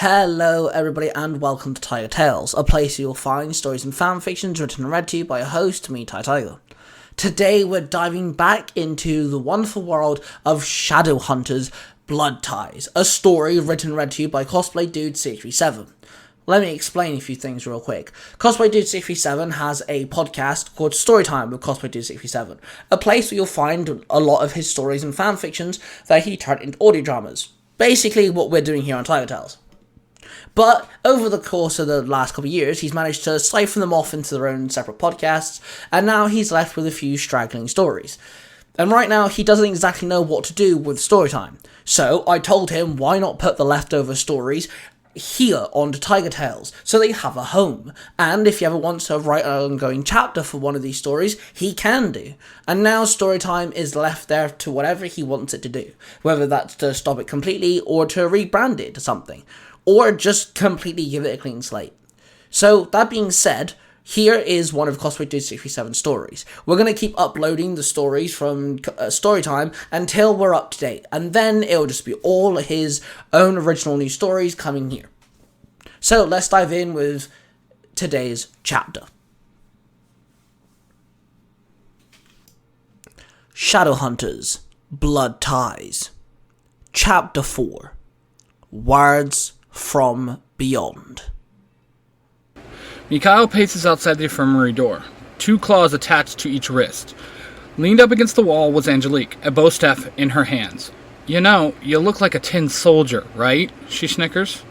Hello everybody and welcome to Tiger Tales, a place you'll find stories and fanfictions written and read to you by a host, me, Tai Tiger. Today we're diving back into the wonderful world of Shadowhunters Blood Ties, a story written and read to you by Cosplay Dude 637. Let me explain a few things real quick. Cosplay Dude 637 has a podcast called Storytime with Cosplay Dude 637, a place where you'll find a lot of his stories and fanfictions that he turned into audio dramas. Basically what we're doing here on Tiger Tales. But over the course of the last couple of years, he's managed to siphon them off into their own separate podcasts, and now he's left with a few straggling stories. And right now, he doesn't exactly know what to do with Storytime. So I told him, why not put the leftover stories here onto Tiger Tales, so they have a home. And if he ever wants to write an ongoing chapter for one of these stories, he can do. And now Storytime is left there to whatever he wants it to do, whether that's to stop it completely or to rebrand it to something, or just completely give it a clean slate. So, that being said, here is one of Cosplay Dude 637's stories. We're going to keep uploading the stories from Storytime until we're up to date, and then it'll just be all his own original new stories coming here. So, let's dive in with today's chapter. Shadowhunters Blood Ties. Chapter 4. Words from Beyond. Mikhail paces outside the infirmary door, 2 claws attached to each wrist. Leaned up against the wall was Angelique, a bow staff in her hands. "You know, you look like a tin soldier, right?" she snickers.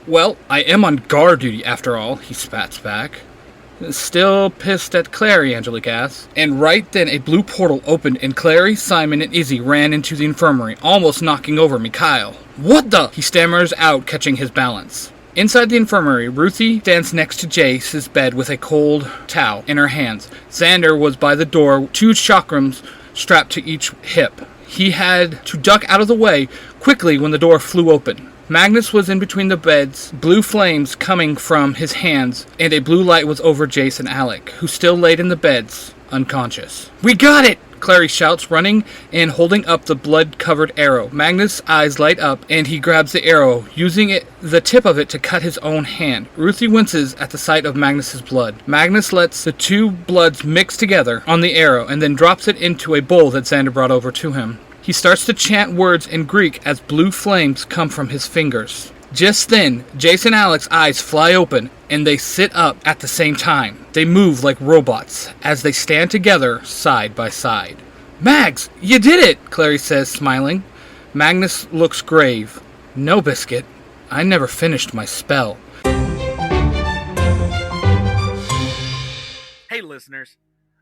"Well, I am on guard duty after all," he spats back. "Still pissed at Clary?" Angelique asks. And right then a blue portal opened and Clary, Simon, and Izzy ran into the infirmary, almost knocking over Mikhail. "What the?" he stammers out, catching his balance. Inside the infirmary, Ruthie stands next to Jace's bed with a cold towel in her hands. Xander was by the door, 2 chakrams strapped to each hip. He had to duck out of the way quickly when the door flew open. Magnus was in between the beds, blue flames coming from his hands, and a blue light was over Jace and Alec, who still laid in the beds, unconscious. "We got it!" Clary shouts, running and holding up the blood-covered arrow. Magnus' eyes light up, and he grabs the arrow, using the tip of it to cut his own hand. Ruthie winces at the sight of Magnus' blood. Magnus lets the 2 bloods mix together on the arrow, and then drops it into a bowl that Xander brought over to him. He starts to chant words in Greek as blue flames come from his fingers. Just then, Jace and Alec's eyes fly open, and they sit up at the same time. They move like robots, as they stand together, side by side. "Mags, you did it!" Clary says, smiling. Magnus looks grave. "No, Biscuit. I never finished my spell." Hey listeners,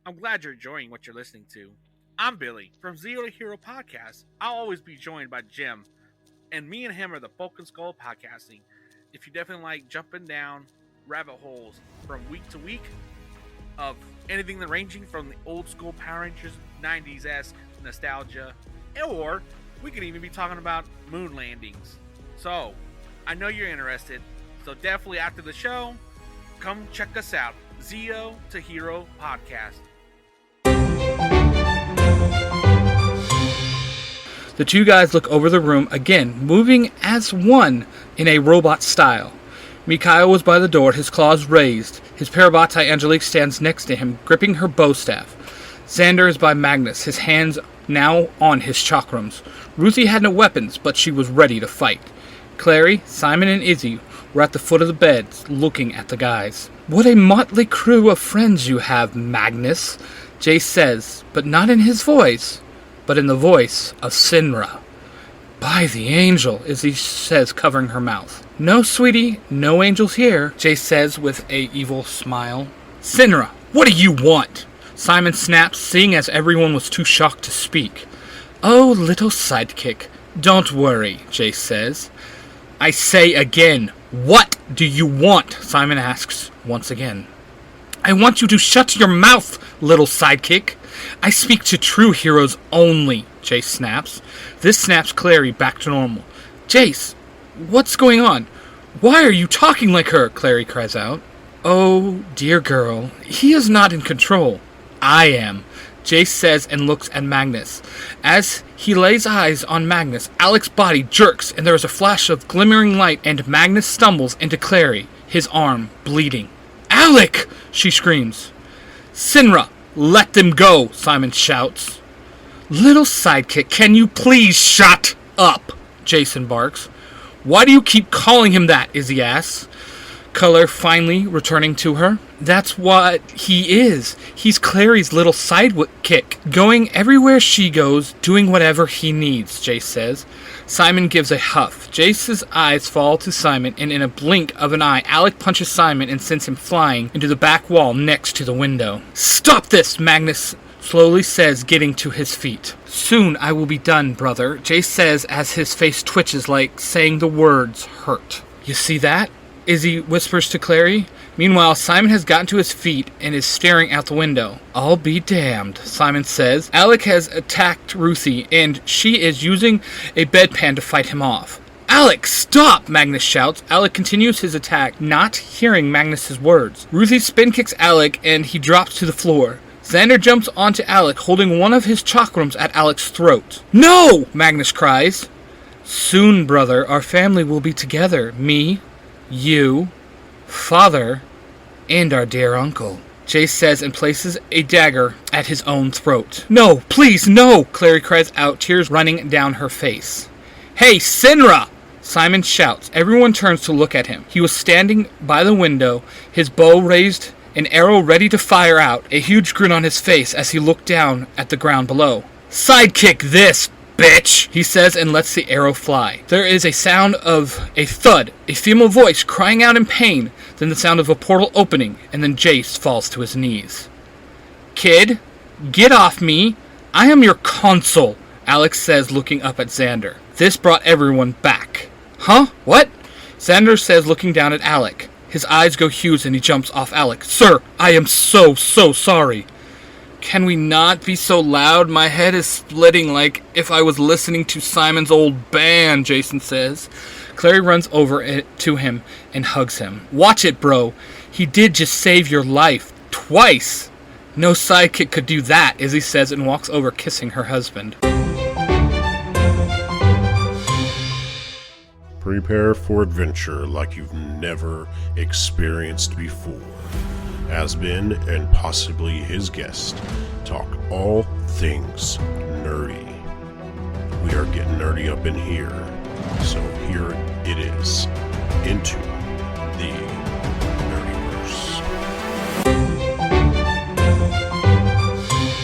I'm glad you're enjoying what you're listening to. I'm Billy from Zero to Hero Podcast. I'll always be joined by Jim, and me and him are the Bulk and Skull Podcasting. If you definitely like jumping down rabbit holes from week to week of anything that ranging from the old school Power Rangers 90s-esque nostalgia, or we could even be talking about moon landings. So, I know you're interested, so definitely after the show, come check us out. Zero to Hero Podcast. The 2 guys look over the room again, moving as one in a robot style. Mikhail was by the door, his claws raised. His parabatai Angelique stands next to him, gripping her bow staff. Xander is by Magnus, his hands now on his chakrams. Ruthie had no weapons, but she was ready to fight. Clary, Simon, and Izzy were at the foot of the beds, looking at the guys. "What a motley crew of friends you have, Magnus," Jace says, but not in his voice, but in the voice of Sinra. "By the angel," Izzy says, covering her mouth. "No, sweetie, no angels here," Jace says with a evil smile. "Sinra, what do you want?" Simon snaps, seeing as everyone was too shocked to speak. "Oh, little sidekick, don't worry," Jace says. "I say again, what do you want?" Simon asks once again. "I want you to shut your mouth, little sidekick. I speak to true heroes only," Jace snaps. This snaps Clary back to normal. "Jace, what's going on? Why are you talking like her?" Clary cries out. "Oh, dear girl, he is not in control. I am. Jace says and looks at Magnus. As he lays eyes on Magnus, Alec's body jerks and there is a flash of glimmering light and Magnus stumbles into Clary, his arm bleeding. "Alec!" she screams. "Sinra, let them go," Simon shouts. "Little sidekick, can you please shut up?" Jason barks. "Why do you keep calling him that?" Izzy asks, color finally returning to her. "That's what he is. He's Clary's little sidekick, going everywhere she goes, doing whatever he needs," Jace says. Simon gives a huff. Jace's eyes fall to Simon, and in a blink of an eye, Alec punches Simon and sends him flying into the back wall next to the window. "Stop this," Magnus slowly says, getting to his feet. "Soon I will be done, brother," Jace says as his face twitches like saying the words hurt. "You see that?" Izzy whispers to Clary. Meanwhile, Simon has gotten to his feet and is staring out the window. "I'll be damned," Simon says. Alec has attacked Ruthie, and she is using a bedpan to fight him off. "Alec, stop!" Magnus shouts. Alec continues his attack, not hearing Magnus's words. Ruthie spin kicks Alec, and he drops to the floor. Xander jumps onto Alec, holding one of his chakrams at Alec's throat. "No!" Magnus cries. "Soon, brother, our family will be together. Me, you, father, and our dear uncle," Jace says and places a dagger at his own throat. "No, please, no!" Clary cries out, tears running down her face. "Hey, Sinra!" Simon shouts. Everyone turns to look at him. He was standing by the window, his bow raised, an arrow ready to fire out, a huge grin on his face as he looked down at the ground below. "Sidekick this, bitch!" he says and lets the arrow fly. There is a sound of a thud, a female voice crying out in pain, then the sound of a portal opening, and then Jace falls to his knees. "Kid, get off me! I am your consul," Alex says, looking up at Xander. This brought everyone back. "Huh? What?" Xander says, looking down at Alec. His eyes go huge and he jumps off Alec. "Sir, I am so sorry." "Can we not be so loud? My head is splitting like if I was listening to Simon's old band," Jason says. Clary runs over to him and hugs him. "Watch it, bro. He did just save your life. Twice. No sidekick could do that," Izzy says and walks over, kissing her husband. Prepare for adventure like you've never experienced before. Asbin and possibly his guest talk all things nerdy. We are getting nerdy up in here, so here it is, into the Nerdiverse.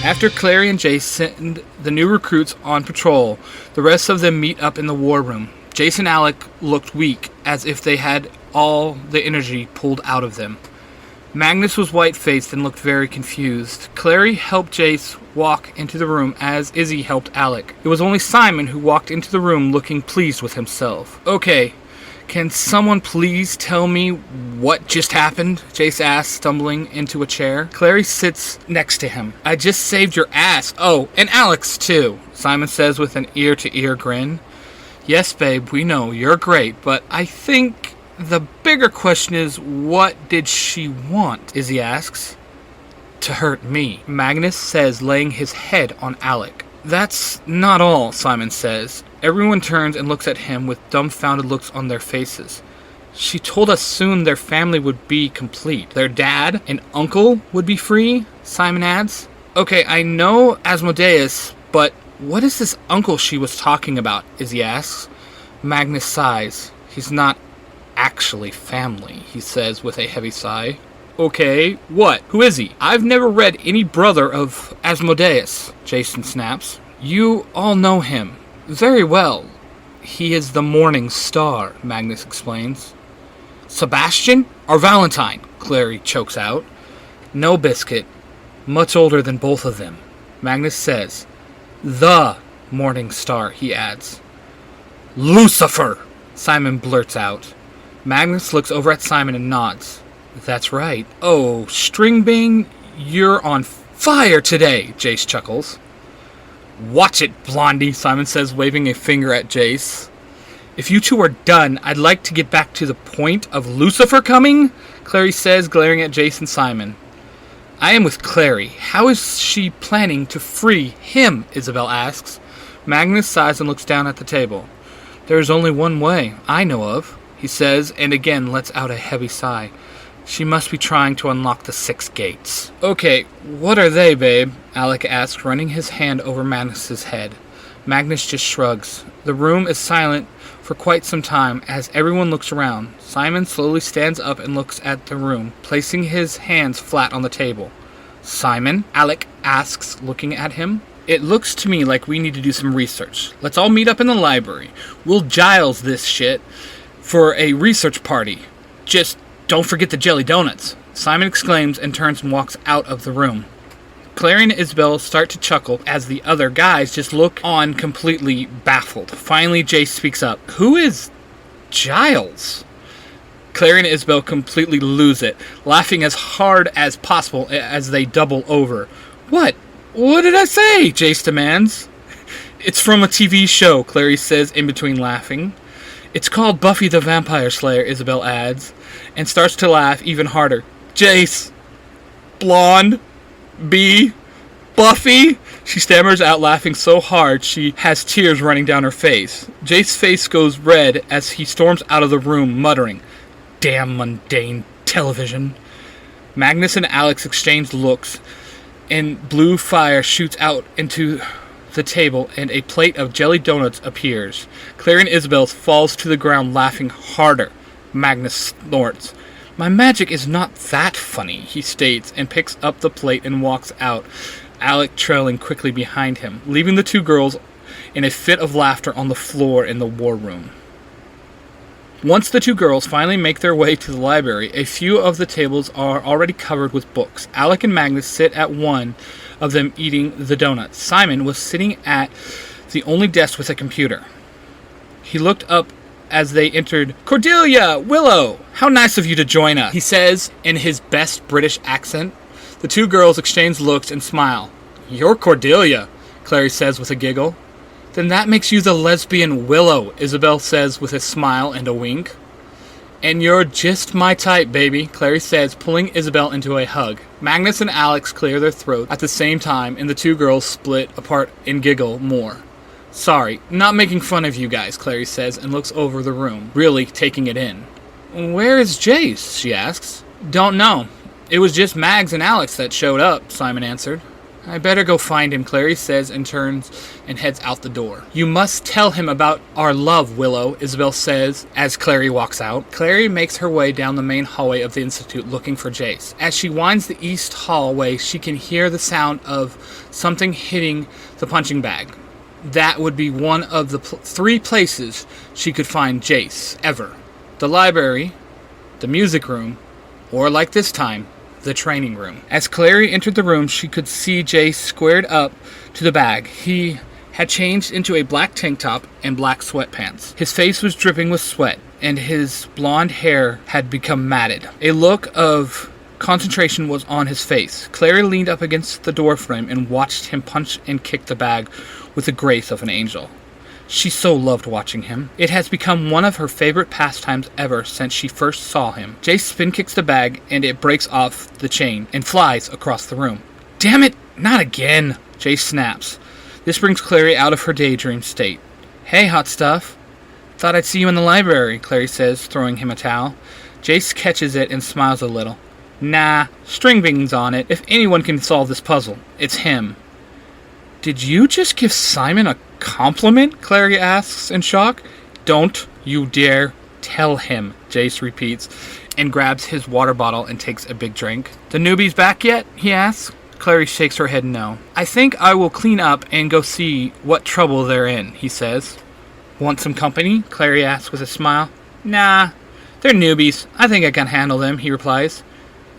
After Clary and Jace send the new recruits on patrol, the rest of them meet up in the war room. Jace and Alec looked weak, as if they had all the energy pulled out of them. Magnus was white-faced and looked very confused. Clary helped Jace walk into the room as Izzy helped Alec. It was only Simon who walked into the room looking pleased with himself. "Okay, can someone please tell me what just happened?" Jace asked, stumbling into a chair. Clary sits next to him. "I just saved your ass. Oh, and Alex too," Simon says with an ear-to-ear grin. "Yes, babe, we know, you're great, but I think the bigger question is, what did she want?" Izzy asks. "To hurt me," Magnus says, laying his head on Alec. "That's not all," Simon says. Everyone turns and looks at him with dumbfounded looks on their faces. "She told us soon their family would be complete. Their dad and uncle would be free," Simon adds. "Okay, I know Asmodeus, but what is this uncle she was talking about?" Izzy asks. Magnus sighs. "He's not actually family," he says with a heavy sigh. "Okay, what? Who is he? I've never read any brother of Asmodeus," Jason snaps. "You all know him. Very well. He is the Morning Star," Magnus explains. "Sebastian or Valentine?" Clary chokes out. "No, Biscuit. Much older than both of them," Magnus says. "The Morning Star," he adds. "Lucifer!" Simon blurts out. Magnus looks over at Simon and nods. "That's right. Oh, Stringbing, you're on fire today," Jace chuckles. "Watch it, Blondie," Simon says, waving a finger at Jace. "If you two are done, I'd like to get back to the point of Lucifer coming," Clary says, glaring at Jace and Simon. I am with Clary. How is she planning to free him? Isabel asks. Magnus sighs and looks down at the table. There is only one way I know of, he says, and again lets out a heavy sigh. She must be trying to unlock the 6 gates. Okay, what are they, babe? Alec asks, running his hand over Magnus's head. Magnus just shrugs. The room is silent for quite some time as everyone looks around. Simon slowly stands up and looks at the room, placing his hands flat on the table. Simon? Alec asks, looking at him. It looks to me like we need to do some research. Let's all meet up in the library. We'll Giles this shit for a research party. Just don't forget the jelly donuts. Simon exclaims and turns and walks out of the room. Clary and Isabel start to chuckle as the other guys just look on completely baffled. Finally, Jace speaks up. Who is Giles? Clary and Isabel completely lose it, laughing as hard as possible as they double over. What? What did I say? Jace demands. It's from a TV show, Clary says in between laughing. It's called Buffy the Vampire Slayer, Isabel adds, and starts to laugh even harder. Jace. Blonde. B. Buffy? She stammers out, laughing so hard she has tears running down her face. Jace's face goes red as he storms out of the room, muttering, Damn mundane television. Magnus and Alex exchange looks, and blue fire shoots out into the table, and a plate of jelly donuts appears. Clary and Isabel falls to the ground, laughing harder. Magnus snorts. My magic is not that funny, he states, and picks up the plate and walks out, Alec trailing quickly behind him, leaving the 2 girls in a fit of laughter on the floor in the war room. Once the 2 girls finally make their way to the library, a few of the tables are already covered with books. Alec and Magnus sit at one of them eating the donuts. Simon was sitting at the only desk with a computer. He looked up as they entered. Cordelia! Willow! How nice of you to join us, he says in his best British accent. The 2 girls exchange looks and smile. You're Cordelia, Clary says with a giggle. Then that makes you the lesbian Willow, Isabel says with a smile and a wink. And you're just my type, baby, Clary says, pulling Isabel into a hug. Magnus and Alex clear their throats at the same time, and the 2 girls split apart and giggle more. Sorry, not making fun of you guys, Clary says, and looks over the room, really taking it in. Where is Jace? She asks. Don't know. It was just Mags and Alex that showed up, Simon answered. I better go find him, Clary says, and turns and heads out the door. You must tell him about our love, Willow, Isabel says as Clary walks out. Clary makes her way down the main hallway of the Institute looking for Jace. As she winds the east hallway, she can hear the sound of something hitting the punching bag. That would be one of the 3 places she could find Jace, ever. The library, the music room, or like this time, the training room. As Clary entered the room, she could see Jace squared up to the bag. He had changed into a black tank top and black sweatpants. His face was dripping with sweat, and his blonde hair had become matted. A look of concentration was on his face. Clary leaned up against the doorframe and watched him punch and kick the bag with the grace of an angel. She so loved watching him. It has become one of her favorite pastimes ever since she first saw him. Jace spin kicks the bag, and it breaks off the chain and flies across the room. Damn it, not again, Jace snaps. This brings Clary out of her daydream state. Hey, hot stuff. Thought I'd see you in the library, Clary says, throwing him a towel. Jace catches it and smiles a little. Nah, string beans on it. If anyone can solve this puzzle, it's him. Did you just give Simon a compliment? Clary asks in shock. Don't you dare tell him, Jace repeats, and grabs his water bottle and takes a big drink. The newbie's back yet? He asks. Clary shakes her head no. I think I will clean up and go see what trouble they're in, he says. Want some company? Clary asks with a smile. Nah, they're newbies. I think I can handle them, he replies.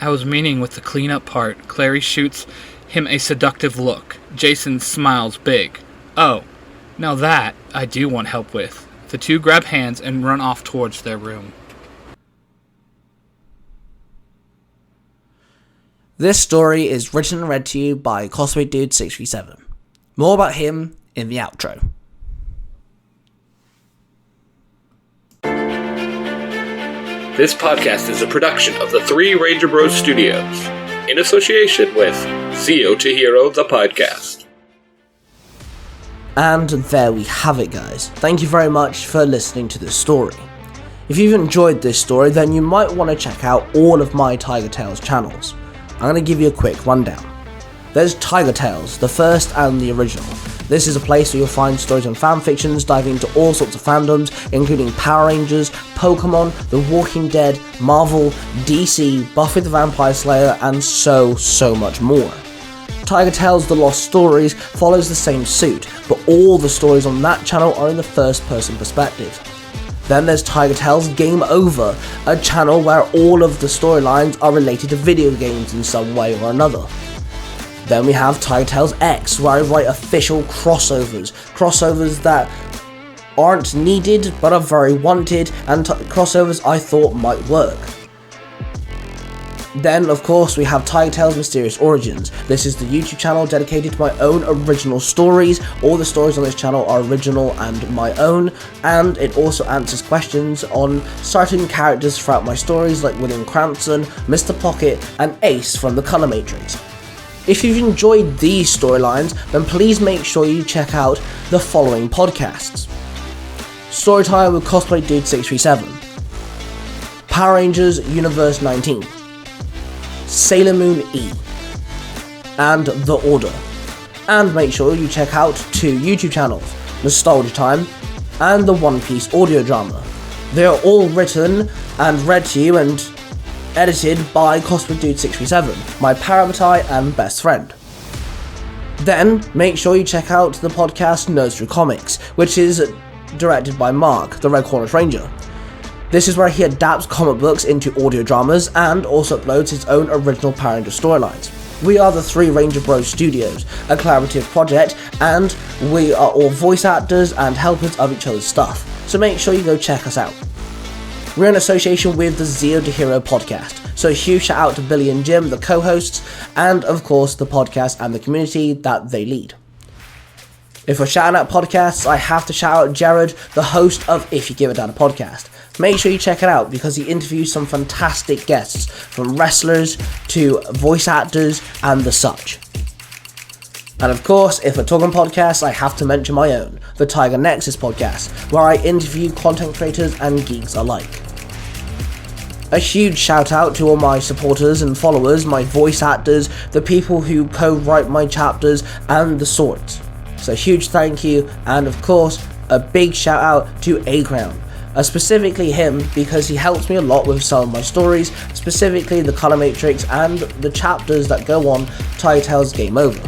I was meaning with the cleanup part. Clary shoots him a seductive look. Jason smiles big. Oh, now that I do want help with. The 2 grab hands and run off towards their room. This story is written and read to you by Cosplay Dude 637. More about him in the outro. This podcast is a production of the 3 Ranger Bros Studios. in association with Zero to Hero, the podcast. And there we have it, guys. Thank you very much for listening to this story. If you've enjoyed this story, then you might want to check out all of my Tiger Tales channels. I'm going to give you a quick rundown. There's Tiger Tales, the first and the original. This is a place where you'll find stories and fanfictions diving into all sorts of fandoms, including Power Rangers, Pokemon, The Walking Dead, Marvel, DC, Buffy the Vampire Slayer, and so much more. Tiger Tales The Lost Stories follows the same suit, but all the stories on that channel are in the first person perspective. Then there's Tiger Tales Game Over, a channel where all of the storylines are related to video games in some way or another. Then we have Tiger Tales X, where I write official crossovers that aren't needed but are very wanted, and crossovers I thought might work. Then, of course, we have Tiger Tales Mysterious Origins. This is the YouTube channel dedicated to my own original stories. All the stories on this channel are original and my own, and it also answers questions on certain characters throughout my stories like William Cranston, Mr. Pocket, and Ace from the Color Matrix. If you've enjoyed these storylines, then please make sure you check out the following podcasts. Storytime with Cosplay Dude 637, Power Rangers Universe 19, Sailor Moon E, and The Order. And make sure you check out 2 YouTube channels, Nostalgia Time and the One Piece audio drama. They are all written and read to you and edited by Cosplay Dude 637, my parabatai and best friend. Then make sure you check out the podcast Nerds Through Comics, which is directed by Mark, the Red Corner Ranger. This is where he adapts comic books into audio dramas and also uploads his own original Power Ranger storylines. We are the 3 Ranger Bros Studios, a collaborative project, and we are all voice actors and helpers of each other's stuff, so make sure you go check us out. We're in association with the Zero to Hero podcast, so a huge shout out to Billy and Jim, the co-hosts, and of course the podcast and the community that they lead. If we're shouting out podcasts, I have to shout out Jared, the host of If You Give a Damn a podcast. Make sure you check it out because he interviews some fantastic guests, from wrestlers to voice actors and the such. And of course, if we're talking podcasts, I have to mention my own, the Tiger Nexus podcast, where I interview content creators and geeks alike. A huge shout out to all my supporters and followers, my voice actors, the people who co-write my chapters, and the sorts. So huge thank you, and of course, a big shout out to A-Crown. Specifically him, because he helps me a lot with some of my stories, specifically the Color Matrix and the chapters that go on Tiger Tales Game Over.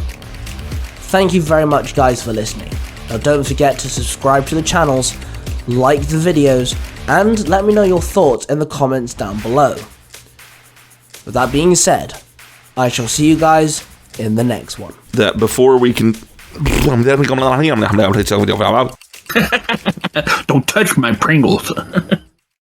Thank you very much guys for listening. Now don't forget to subscribe to the channels, like the videos, and let me know your thoughts in the comments down below. With that being said, I shall see you guys in the next one. That before we can... Don't touch my Pringles.